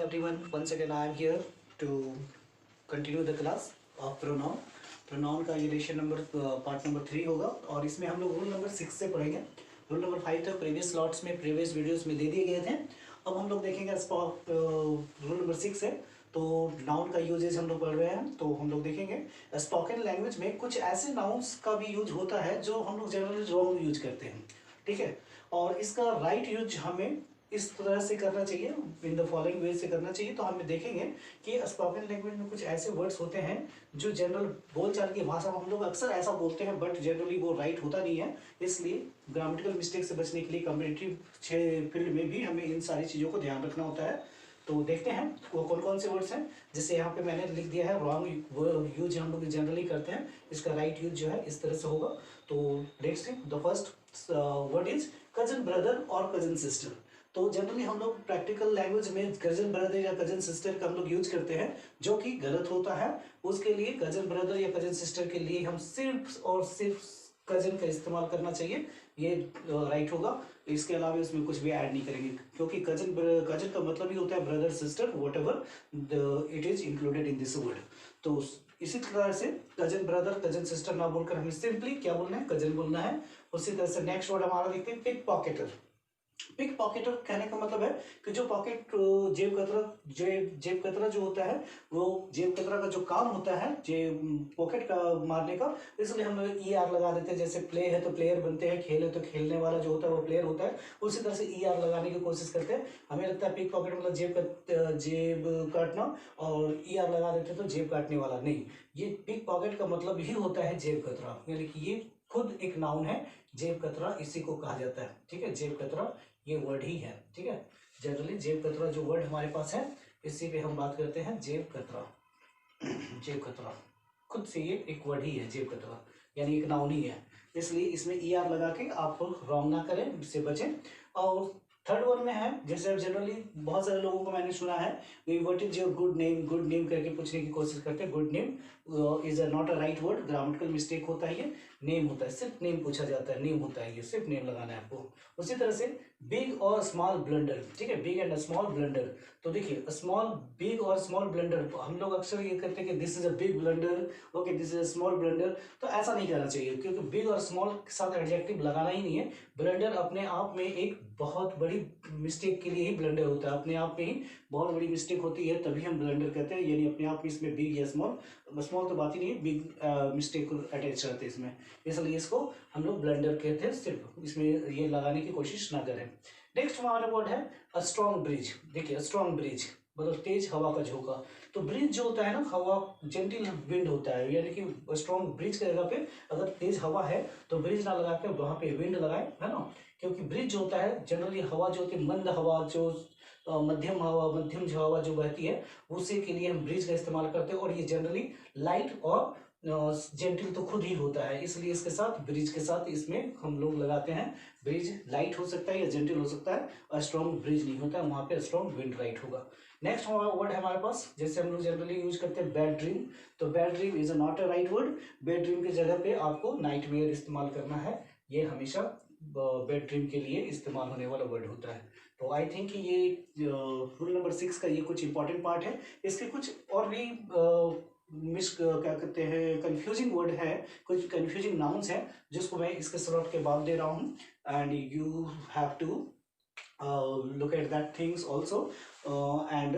everyone. Once again, I am here to continue the class of pronoun. Pronoun का ये लेशन number part number 3 होगा और इसमें हम लोग रूल नंबर 6 से पढ़ेंगे। रूल नंबर 5 तो प्रीवियस स्लॉट्स में प्रीवियस वीडियोस में दे दिए गए थे। अब हम लोग देखेंगे रूल नंबर 6 है तो नाउन का यूजेज हम लोग पढ़ रहे हैं। तो हम लोग देखेंगे स्पोकन लैंग्वेज में कुछ ऐसे नाउन्स का भी यूज होता है जो हम लोग जनरली रॉन्ग यूज करते हैं, ठीक है। और इसका राइट यूज हमें इस तरह से करना चाहिए, इन द फॉलोइंग वे से करना चाहिए। तो हम देखेंगे कि स्पोकन लैंग्वेज में कुछ ऐसे वर्ड्स होते हैं जो जनरल बोलचाल की भाषा में हम लोग अक्सर ऐसा बोलते हैं बट जनरली वो राइट होता नहीं है। इसलिए ग्रामेटिकल मिस्टेक से बचने के लिए कम्पिटिटिव फील्ड में भी हमें इन सारी चीज़ों को ध्यान रखना होता है। तो देखते हैं वो कौन कौन से वर्ड्स हैं। जैसे यहाँ पे मैंने लिख दिया है रॉन्ग यूज हम लोग जनरली करते हैं, इसका राइट यूज जो है इस तरह से होगा। तो let's see the first word is cousin brother और कजन सिस्टर। तो जनरली हम लोग प्रैक्टिकल लैंग्वेज में कजन ब्रदर या कजन सिस्टर का हम लोग यूज करते हैं जो कि गलत होता है। उसके लिए कजन ब्रदर या कजन सिस्टर के लिए हम सिर्फ और सिर्फ कजन का इस्तेमाल करना चाहिए, ये राइट होगा। इसके अलावा इसमें कुछ भी ऐड नहीं करेंगे क्योंकि कजन का मतलब ही होता है brother sister what ever it is included in this word. तो इसी तरह से कजन ब्रदर कजन सिस्टर ना बोलकर हमें सिंपली क्या बोलना है, कजन बोलना है। उसी तरह से नेक्स्ट वर्ड हमारा देखते हैं पिक पॉकेटर। पिक पॉकेटर कहने का मतलब है कि जो पॉकेट जेब कतरा जो होता है वो जेब कतरा का जो काम होता है पॉकेट का मारने का, इसलिए हम ई आर लगा देते हैं। जैसे प्ले है तो प्लेयर बनते हैं, खेल है तो खेलने वाला जो होता है वो प्लेयर होता है। उसी तरह से ई आर लगाने की कोशिश करते हैं। हमें लगता है पिक पॉकेट मतलब जेब काटना और ई आर लगा देते हैं तो जेब काटने वाला नहीं। ये पिक पॉकेट का मतलब ही होता है जेब कतरा, यानी कि ये खुद एक नाउन है। जेब कतरा इसी को कहा जाता है, ठीक है। जेब कतरा ये वर्ड ही है, ठीक है। जनरली जेब कतरा जो वर्ड हमारे पास है इसी पे हम बात करते हैं, जेब कतरा। जेब कतरा खुद से ये एक वर्ड ही है, जेब कतरा यानी एक नाउन ही है। इसलिए इसमें ई आर लगा के आप रॉन्ग ना करें, इससे बचें। और थर्ड वन में है, जैसे जनरली बहुत सारे लोगों को मैंने सुना है what is your good name करके पूछने की कोशिश करते हैं। Good name is not a right word, grammatical mistake होता है। ये नेम होता है, सिर्फ नेम पूछा जाता है, नेम होता है, ये सिर्फ नेम लगाना है आपको। उसी तरह से बिग और स्मॉल ब्लंडर, ठीक है, बिग एंड स्मॉल ब्लंडर। तो देखिए बिग और स्मॉल ब्लंडर, तो हम लोग अक्सर ये करते हैं कि this is a big blunder, okay this is a small blunder. तो ऐसा नहीं करना चाहिए क्योंकि बिग और स्मॉल के साथ एडजेक्टिव लगाना ही नहीं है। ब्लंडर अपने आप में एक बहुत बड़ी मिस्टेक के लिए ही ब्लंडर होता है, अपने आप में ही बहुत बड़ी मिस्टेक होती है तभी हम ब्लंडर कहते हैं। यानी अपने आप में इसमें बिग या स्मॉल तो बात ही नहीं है, बिग मिस्टेक को अटैच रहते हैं इसमें, इसलिए इसको हम लोग ब्लंडर कहते हैं। सिर्फ इसमें ये लगाने की कोशिश ना करें। नेक्स्ट हमारा वर्ड है अ स्ट्रॉन्ग ब्रिज। देखिए स्ट्रॉन्ग ब्रिज मतलब तेज हवा का झोंका। तो ब्रिज जो होता है ना, हवा जेंटल विंड होता है, यानी कि स्ट्रॉन्ग ब्रिज की जगह पे अगर तेज हवा है तो ब्रिज ना लगा के वहां पे विंड लगाए, है ना। क्योंकि ब्रिज जो होता है जनरली हवा जो होती है मंद हवा, जो मध्यम हवा जो बहती है उसी के लिए हम ब्रिज का इस्तेमाल करते हैं। और ये जनरली लाइट और जेंटल तो खुद ही होता है, इसलिए इसके साथ ब्रिज के साथ इसमें हम लोग लगाते हैं। ब्रिज लाइट हो सकता है या जेंटल हो सकता है, और स्ट्रॉन्ग ब्रिज नहीं होता है, वहां पे स्ट्रॉन्ग विंड राइट होगा। नेक्स्ट वर्ड है हमारे पास, जैसे हम लोग जनरली यूज करते हैं बैड ड्रीम। तो bad dream is not a right word. Bad dream की जगह पे आपको नाइटमेयर इस्तेमाल करना है, ये हमेशा बैड ड्रीम के लिए इस्तेमाल होने वाला वर्ड होता है। तो आई थिंक ये रूल नंबर 6 का ये कुछ इंपॉर्टेंट पार्ट है। इसके कुछ और भी क्या कहते हैं कंफ्यूजिंग वर्ड है, कुछ कंफ्यूजिंग नाउन्स हैं जिसको मैं इसके स्लॉट के बाद दे रहा हूँ, and you have to look at that things also, and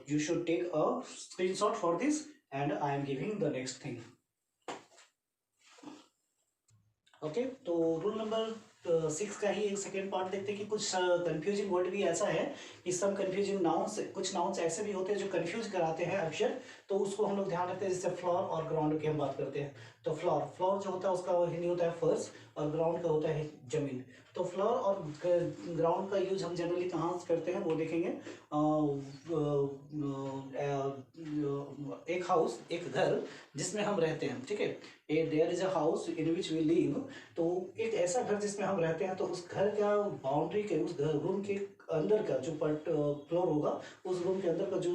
you should take a screenshot for this, and I am giving the next thing. Okay तो रूल नंबर 6 का ही एक सेकेंड पार्ट देखते हैं कि कुछ कंफ्यूजिंग वर्ड भी ऐसा है कि सब कंफ्यूजिंग नाउन्स, कुछ नाउन्स ऐसे भी होते हैं जो कंफ्यूज कराते हैं अक्षर, तो उसको हम लोग ध्यान रखते हैं। जैसे फ्लोर और ग्राउंड की हम बात करते हैं तो फ्लोर जो होता है उसका हिंदी होता है फर्श, और ग्राउंड का होता है जमीन। तो फ्लोर और ग्राउंड का यूज हम जनरली कहाँ करते हैं वो देखेंगे। एक हाउस, एक घर जिसमें हम रहते हैं, ठीक है, there is a house in which we live. तो एक ऐसा घर जिसमें हम रहते हैं, तो उस घर का बाउंड्री के, उस घर रूम के अंदर का जो फ्लोर होगा, उस रूम के अंदर का जो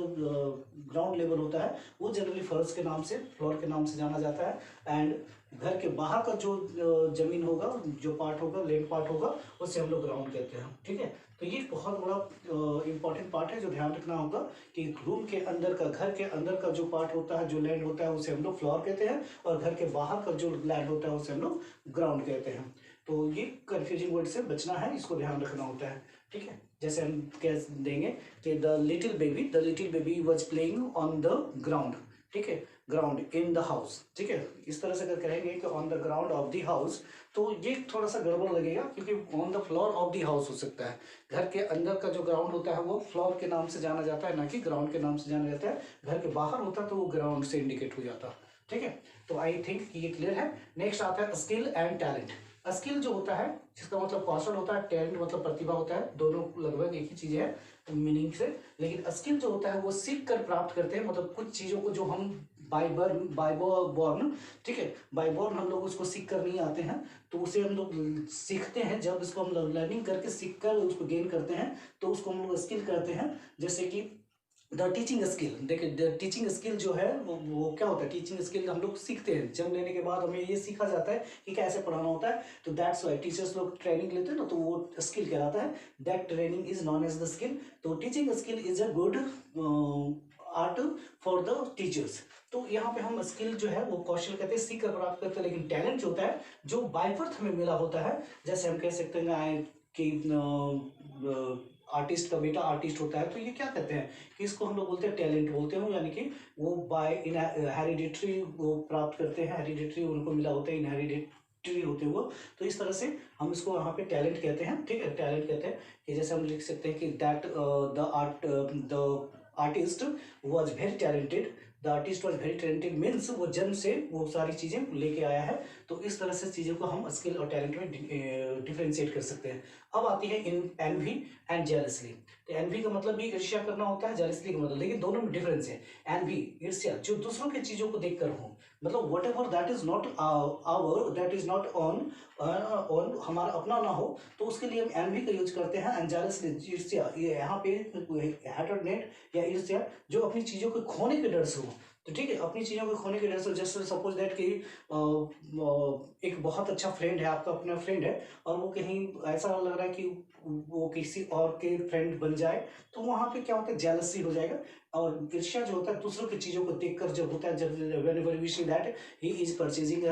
ग्राउंड लेवल होता है वो जनरली फर्श के नाम से, फ्लोर के नाम से जाना जाता है। एंड घर के बाहर का जो जमीन होगा, जो पार्ट होगा, लैंड पार्ट होगा, उसे हम लोग ग्राउंड कहते हैं। ठीक है, तो ये बहुत बड़ा इंपॉर्टेंट पार्ट है जो ध्यान रखना होगा कि रूम के अंदर का, घर के अंदर का जो पार्ट होता है, जो लैंड होता है, उसे हम लोग फ्लोर कहते हैं, और घर के बाहर का जो लैंड होता है उसे हम लोग ग्राउंड कहते हैं। तो ये कंफ्यूजिंग वर्ड से बचना है, इसको ध्यान रखना होता है। ठीक है, जैसे हम कह देंगे कि the little baby was playing on the ground. ठीक है, ग्राउंड इन द हाउस। ठीक है, इस तरह से अगर कहेंगे कि on the ground of the house, तो ये थोड़ा सा गड़बड़ लगेगा, क्योंकि on the floor of the house हो सकता है। घर के अंदर का जो ग्राउंड होता है वो फ्लोर के नाम से जाना जाता है, ना कि ग्राउंड के नाम से जाना जाता है। घर के बाहर होता तो वो ग्राउंड से इंडिकेट हो जाता। ठीक है, तो आई थिंक ये क्लियर है। नेक्स्ट आता है स्किल एंड टैलेंट। स्किल जो होता है, जिसका मतलब कौशल होता है, टैलेंट मतलब प्रतिभा होता है, दोनों लगभग एक ही चीज है मीनिंग से। लेकिन स्किल जो होता है वो सीख कर प्राप्त करते हैं, मतलब कुछ चीजों को जो हम बाय बॉर्न, ठीक है, बाय बॉर्न हम लोग उसको सीख कर नहीं आते हैं, तो उसे हम लोग सीखते हैं। जब इसको हम लोग लर्निंग करके सीख कर उसको गेन करते हैं, तो उसको हम लोग स्किल करते हैं। जैसे कि द टीचिंग स्किल, देखिए द टीचिंग स्किल जो है वो क्या होता है, टीचिंग स्किल हम लोग सीखते हैं, जन्म लेने के बाद हमें ये सीखा जाता है कि कैसे पढ़ाना होता है। तो दैट्स वाई टीचर्स लोग ट्रेनिंग लेते हैं ना, तो वो स्किल कहलाता है। That training is known as the skill. तो teaching skill is a good art for the teachers. तो यहाँ पे हम स्किल जो है वो कौशल कहते हैं, सीख कर प्राप्त करते हैं। लेकिन टैलेंट जो होता है जो बाय बर्थ हमें मिला होता है, जैसे हम कह सकते हैं कि आर्टिस्ट का बेटा आर्टिस्ट होता है, तो ये क्या कहते हैं कि इसको हम लोग बोलते हैं टैलेंट बोलते हैं, यानी कि वो बाय इन हेरिडिटरी वो प्राप्त करते हैं, हेरिडिटरी उनको मिला होता है, इन हेरिडिटरी होते हैं वो। तो इस तरह से हम इसको यहाँ पे टैलेंट कहते हैं। ठीक है, टैलेंट कहते हैं कि जैसे हम लिख सकते हैं कि that the artist was very talented. The artist was very talented means वो जन्म से वो सारी चीजें लेके आया है। तो इस तरह से चीजों को हम स्किल और टैलेंट में डिफ्रेंशिएट कर सकते हैं। अब आती है इन एनवी एंड जेलसली। तो एनवी का मतलब भी ईर्ष्या करना होता है, जेलसली का मतलब, लेकिन दोनों में डिफरेंस है। एनवी ईर्ष्या जो दूसरों की चीजों को देखकर हो, मतलब whatever that is not our, that is not on on हमारा अपना ना हो, तो उसके लिए हम एनवी का यूज करते हैं। एंड जेलसली ईर्ष्या, ये यहाँ पे हेटरनेट या ईर्ष्या जो अपनी चीजों को खोने के डर से हो। तो ठीक है, अपनी चीजों को खोने के डर से, जैसे सपोज दैट कि एक बहुत अच्छा फ्रेंड है आपका, अपना फ्रेंड है, और वो कहीं ऐसा लग रहा है कि वो किसी और के फ्रेंड बन जाए, तो वहां पे क्या होता है, जेलसी हो जाएगा। और ईर्ष्या जो होता है दूसरों की चीजों को देखकर जब होता है, जब whenever we see that he is purchasing,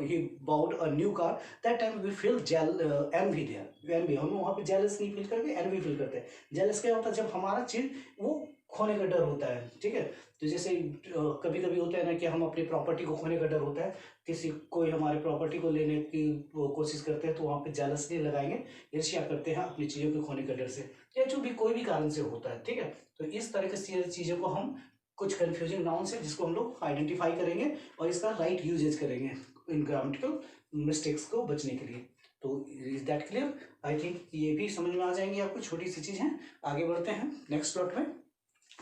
he bought a new car, that time we feel envy there, envy, हम वहां पे जेलस नहीं फील करके एनवी फील करते हैं। जेलस क्या होता है, जब हमारा चीज वो खोने का डर होता है। ठीक है, तो जैसे कभी कभी होता है ना कि हम अपनी प्रॉपर्टी को खोने का डर होता है, किसी कोई हमारे प्रॉपर्टी को लेने की वो कोशिश करते हैं, तो वहां पे जेलसी लगाएंगे, ईर्ष्या करते हैं अपनी चीजों को खोने का डर से, या जो भी कोई भी कारण से होता है। ठीक है, तो इस तरह की चीजों को हम कुछ कंफ्यूजिंग नाउन्स है जिसको हम लोग आइडेंटिफाई करेंगे और इसका राइट यूजेज करेंगे इन ग्रामेटिकल मिस्टेक्स को बचने के लिए। तो is that clear? I think ये भी समझ में आ जाएंगे आपको, छोटी सी चीज है। आगे बढ़ते हैं नेक्स्ट स्लॉट में,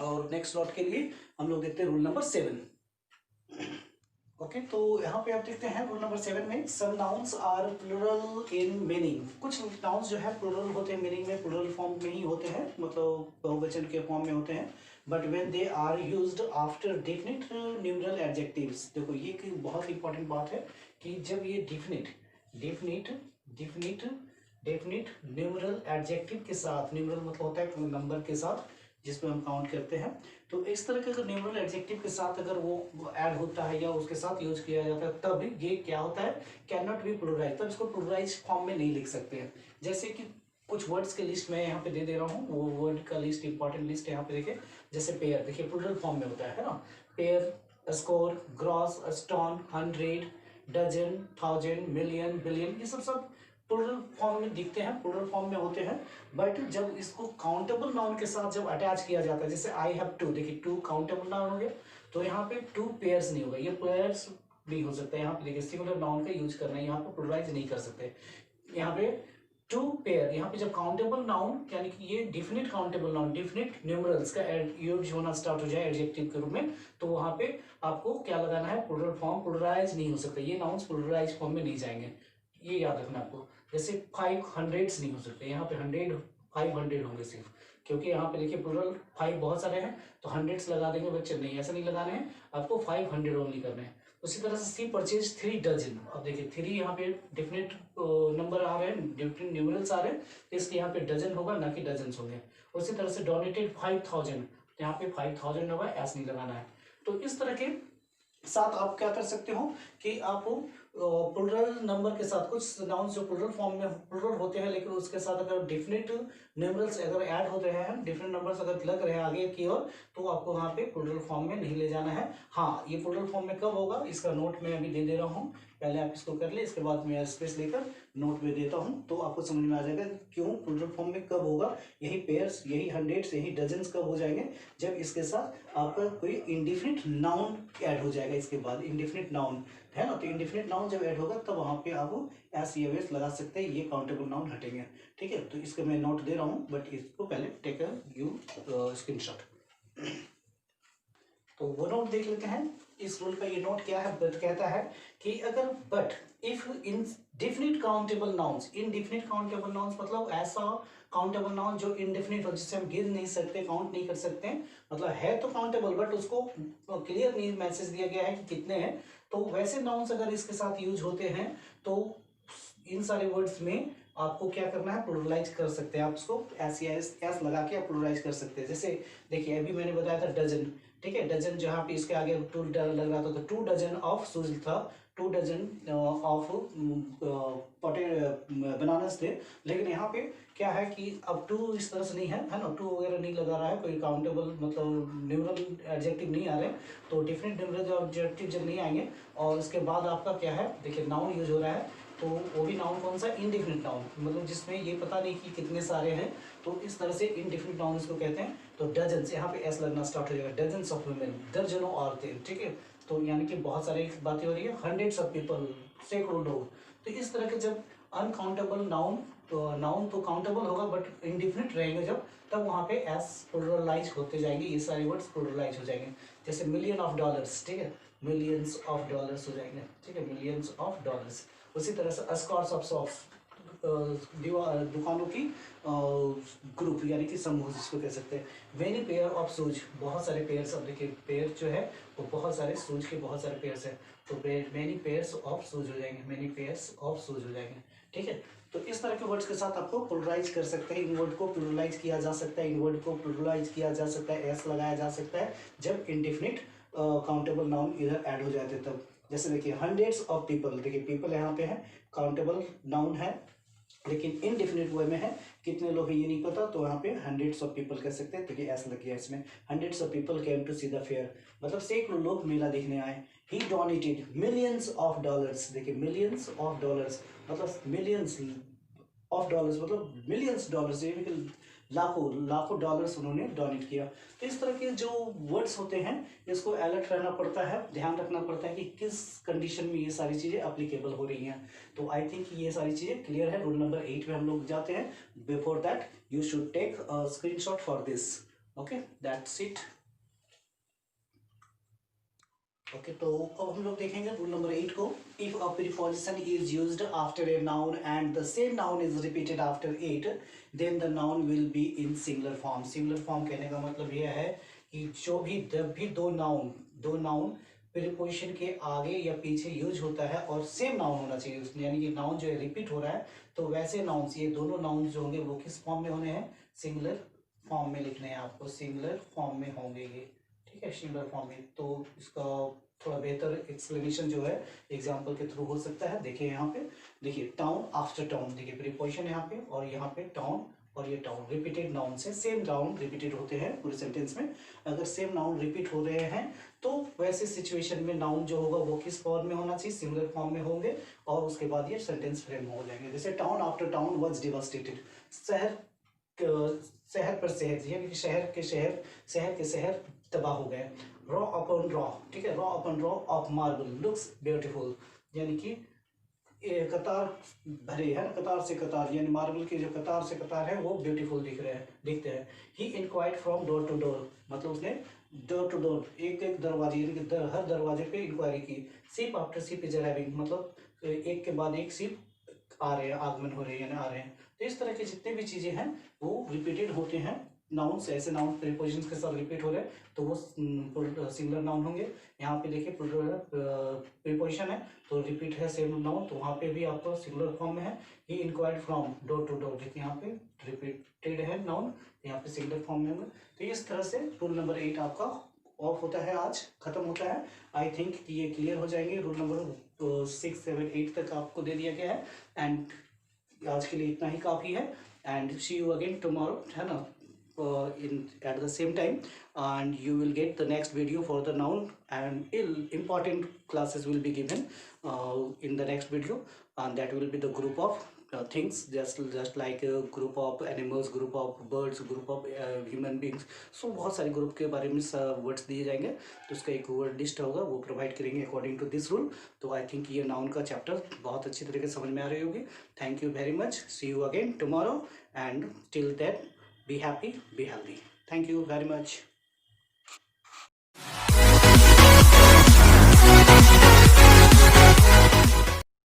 और नेक्स्ट स्लॉट के लिए हम लोग देखते हैं रूल नंबर 7। ओके, तो यहाँ पे आप देखते हैं रूल नंबर 7 में, some nouns are plural in meaning. कुछ नाउन्स जो है प्लूरल होते हैं मीनिंग में, प्लूरल फॉर्म में ही होते हैं, मतलब बहुवचन के फॉर्म में होते हैं, but when they are used after definite numeral adjectives. देखो ये एक बहुत इंपॉर्टेंट बात है कि जब ये डेफिनिट न्यूमरल एडजेक्टिव के साथ, न्यूमरल मतलब होता है नंबर के साथ जिसमें हम काउंट करते हैं, तो इस तरह के अगर न्यूमरल एडजेक्टिव के साथ अगर वो ऐड होता है या उसके साथ यूज किया जाता है, तब ये क्या होता है, कैन नॉट बी प्लूरलाइज, तब इसको प्लूरलाइज फॉर्म में नहीं लिख सकते हैं। जैसे कि कुछ वर्ड्स के लिस्ट मैं यहाँ पे दे रहा हूँ, वो वर्ड का लिस्ट, इंपॉर्टेंट लिस्ट यहाँ पे देखिए। जैसे पेयर, देखिए प्लूरल फॉर्म में होता है ना, pair, score, gross, stone, 100, dozen, 1000, million, billion, ये सब प्लूरल फॉर्म में दिखते हैं, प्लूरल फॉर्म में होते हैं। बट जब इसको काउंटेबल नाउन के साथ जब अटैच किया जाता है, जैसे आई हैव टू, देखिए टू काउंटेबल नाउन हो गया, तो यहाँ पे टू पेयर्स नहीं होगा, ये पेयर्स नहीं हो सकता। यहाँ पे देखिए सिंगुलर नाउन का यूज करना है, यहाँ पे प्लूरलाइज नहीं कर सकते। यहाँ पे टू पेयर, यहाँ पे जब काउंटेबल नाउन यानी कि ये definite countable noun, definite numerals का यूज होना स्टार्ट हो जाए एडजेक्टिव के रूप में, तो वहां पे आपको क्या लगाना है, प्लूरल फॉर्म, प्लूरलाइज नहीं हो सकता, ये नाउन्स प्लूरलाइज फॉर्म में नहीं जाएंगे, ये याद रखना आपको। जैसे 500 नहीं हो सकते, यहाँ पे 100 500 होंगे सिर्फ, क्योंकि यहाँ पे देखिए प्लूरल 5 बहुत सारे हैं तो हंड्रेड्स लगा देंगे बच्चे, नहीं ऐसा नहीं लगाने हैं, आपको 500 ओनली करने हैं। उसी तरह से सी परचेज 3 डजन, अब देखिए 3 यहाँ पे डिफिनेट नंबर आ रहे हैं, डिफरेंट न्यूमरल्स आ रहे हैं, तो इसके यहाँ पे डजन होगा ना कि डजन होंगे। उसी तरह से डोनेटेड 5000, तो यहाँ पे 5000 होगा, ऐसा नहीं लगाना है। तो इस तरह के साथ आप क्या कर सकते हो कि आप प्लूरल नंबर के साथ कुछ नाउन्स जो प्लूरल फॉर्म में प्लूरल होते हैं, लेकिन उसके साथ अगर डिफिनेट न्यूमरल्स अगर ऐड हो रहे हैं, डिफरेंट नंबर्स अगर लग रहे हैं आगे की ओर, तो आपको वहाँ पे प्लूरल फॉर्म में नहीं ले जाना है। हाँ, ये प्लूरल फॉर्म में कब होगा इसका नोट मैं अभी दे दे रहा हूँ, पहले आप इसको कर ले, इसके बाद मैं स्पेस लेकर नोट में देता हूँ, तो आपको समझ में आ जाएगा क्यों प्लूरल फॉर्म में कब होगा। यही पेयर्स, यही हंड्रेड्स, यही डजन्स कब हो जाएंगे, जब इसके साथ आपका कोई इंडिफिनिट नाउन ऐड हो जाएगा। इसके बाद इंडिफिनिट नाउन है ना, तो इंडिफिनिट नाउन जब ऐड होगा तब वहाँ पे आप एस या वेस लगा सकते हैं, ये काउंटेबल नाउन हटेंगे। ठीक है, तो इसका मैं नोट दे रहा हूँ, बट इसको पहले टेक यू स्क्रीनशॉट। तो वो नोट देख लेते हैं। इस रूल का ये नोट क्या है, बट कहता है कि अगर but if in definite countable nouns, indefinite countable nouns मतलब ऐसा काउंटेबल नाउन जो इनडिफिनिट हो, जिससे हम गिन नहीं सकते, काउंट नहीं कर सकते, मतलब है तो काउंटेबल बट उसको क्लियर नहीं मैसेज दिया गया है कि कितने हैं, तो वैसे नाउन्स अगर इसके साथ यूज होते हैं तो इन सारे वर्ड्स में आपको क्या करना है, प्लूरलाइज कर सकते हैं आप उसको, एस या एस लगा के आप प्लूरलाइज कर सकते हैं। जैसे देखिए अभी मैंने बताया था डजन, ठीक है, डजन जहाँ पे इसके आगे 2 लग रहा था तो 2 डजन ऑफ शूज था, 2 डजन ऑफ बनानास थे, लेकिन यहाँ पे क्या है कि अब 2 इस तरह से नहीं है ना, 2 वगैरह नहीं लगा रहा है, कोई काउंटेबल मतलब न्यूमरल एडजेक्टिव नहीं आ रहे, तो डिफरेंट न्यूमरल एडजेक्टिव जब नहीं आएंगे और उसके बाद आपका क्या है, देखिए नाउन यूज हो रहा है, तो वो भी नाउन कौन सा, इनडिफिनिट नाउन, मतलब जिसमें ये पता नहीं कि कितने सारे हैं, तो इस तरह से इनडिफिनिट नाउन इसको कहते हैं। तो डजन से यहाँ पे एस लगना स्टार्ट हो जाएगा, डजन्स ऑफ वुमेन, दर्जनों औरतें, ठीक है, तो यानी कि बहुत सारी बातें हो रही है, हंड्रेड्स ऑफ पीपल, सैकड़ों लोग। तो इस तरह के जब अनकाउंटेबल नाउन, तो नाउन तो काउंटेबल होगा बट इनडिफिनिट रहेंगे जब, तब वहाँ पे एस प्लूरलाइज होते जाएंगे, ये सारे वर्ड्स प्लूरलाइज हो जाएंगे। जैसे मिलियन ऑफ डॉलर्स, ठीक है, मिलियंस ऑफ डॉलर्स हो जाएंगे, ठीक है, मिलियंस ऑफ डॉलर्स। उसी तरह से अस्कॉर्स ऑफ शॉप्स, दुकानों की ग्रुप यानी कि समूह जिसको कह सकते हैं। मेनी पेयर ऑफ शूज, बहुत सारे पेयर्स, अब देखिए पेयर जो है वो बहुत सारे शूज के बहुत सारे पेयर्स हैं, तो मेनी पेयर्स ऑफ शूज हो जाएंगे, मेनी पेयर्स ऑफ शूज हो जाएंगे। ठीक है, तो इस तरह के वर्ड्स के साथ आपको प्लूरलाइज कर सकते हैं, इन वर्ड को प्लूरलाइज किया जा सकता है, इन वर्ड को प्लूरलाइज किया जा सकता है, एस लगाया जा सकता है जब इंडिफिनिट काउंटेबल नाउन इधर ऐड हो जाते तब। जैसे देखिए हंड्रेड्स ऑफ पीपल, देखिए पीपल यहाँ पे है, काउंटेबल नाउन है लेकिन इनडिफिनिट वे में है, कितने लोग हैं ये नहीं पता, तो यहाँ पे हंड्रेड्स ऑफ पीपल कह सकते हैं, तो ये ऐसा लग गया इसमें, hundreds of people came to see the fair, मतलब सैकड़ों लोग मेला देखने आए। He donated millions of dollars, देखिए मिलियंस ऑफ डॉलर्स मतलब मिलियंस ऑफ डॉलर्स मतलब मिलियंस डॉलर्स, यानी कि लाखों लाखों डॉलर्स उन्होंने डोनेट किया। तो इस तरह के जो वर्ड्स होते हैं इसको अलर्ट रहना पड़ता है, ध्यान रखना पड़ता है कि किस कंडीशन में ये सारी चीज़ें अप्लीकेबल हो रही हैं। तो आई थिंक ये सारी चीज़ें क्लियर है। रूल नंबर 8 में हम लोग जाते हैं। Before that you should take a screenshot for this. Okay, that's it. Okay, तो अब हम लोग देखेंगे रूल नंबर 8 को। If a preposition is used after a noun and the same noun is repeated after it, then the noun will be in singular form. Singular form कहने का मतलब यह है कि जब भी दो नाउन प्रीपोजिशन के आगे या पीछे यूज होता है और सेम नाउन होना चाहिए उसमें, यानी कि नाउन जो है रिपीट हो रहा है, तो वैसे नाउन्स, ये दोनों नाउन जो होंगे वो किस फॉर्म में होने हैं, सिंगुलर फॉर्म में लिखने हैं आपको, सिंगुलर फॉर्म में होंगे ये। ठीक है, सिंगुलर फॉर्म में। तो इसका थोड़ा बेहतर एक्सप्लेनेशन जो है एग्जांपल के थ्रू हो सकता है। देखिए यहाँ पे, देखिए टाउन आफ्टर टाउन, देखिए प्रीपोजिशन यहाँ पे और यहाँ पे टाउन और ये टाउन रिपीटेड नाउन से, सेम नाउन रिपीटेड होते हैं पूरे सेंटेंस में। अगर सेम नाउन रिपीट हो रहे हैं तो वैसे सिचुएशन में नाउन जो होगा वो किस फॉर्म में होना चाहिए, सिंगुलर फॉर्म में होंगे और उसके बाद ये सेंटेंस फ्रेम हो जाएंगे। जैसे town after town was devastated, शहर पर शहर, यानी कि शहर के शहर तबाह हो गए। रॉ अपॉन रॉ, ठीक है, raw upon raw of marble looks beautiful, यानी कि कतार भरे है ना, कतार से कतार, यानी मार्बल की जो कतार से कतार है वो ब्यूटीफुल दिखते हैं। He inquired from door to door, मतलब उसने डोर टू डोर, एक एक दरवाजे, यानी कि हर दरवाजे पे इंक्वायरी की। Ship after ship is arriving, मतलब एक के बाद एक शिप आ रहे हैं, आगमन हो रहे हैं, आ रहे हैं। तो इस तरह के जितने भी चीज़ें हैं वो रिपीटेड होते हैं। नाउन्स, ऐसे नाउन प्रीपोजिशंस के साथ रिपीट हो रहे हैं तो वो सिंगुलर नाउन होंगे। यहाँ पे देखिए प्रीपोजिशन है तो रिपीट है सेम नाउन, तो वहाँ पे भी आपका सिंगुलर फॉर्म में है। He inquired from door to door, देखिए यहाँ पे रिपीटेड है नाउन, यहाँ पे सिंगुलर फॉर्म में होंगे। तो इस तरह से रूल नंबर 8 आपका ऑफ होता है, आज खत्म होता है। आई थिंक कि ये क्लियर हो जाएंगे। रूल नंबर 6, 7, 8 तक आपको दे दिया गया है। एंड आज के लिए इतना ही काफ़ी है। And see you again tomorrow, है ना, in at the same time, and you will get the next video for the noun, and important classes will be given in the next video, and that will be the group of things, just like a group of animals, group of birds, group of human beings. So बहुत सारे group के बारे में words दिए जाएंगे, तो उसका एक वर्ड लिस्ट होगा, वो प्रोवाइड करेंगे अकॉर्डिंग टू दिस रूल। तो आई थिंक ये नाउन का चैप्टर बहुत अच्छी तरीके से समझ में आ रही होगी। Thank you very much, see you again tomorrow, and till that be happy, be healthy. Thank you very much.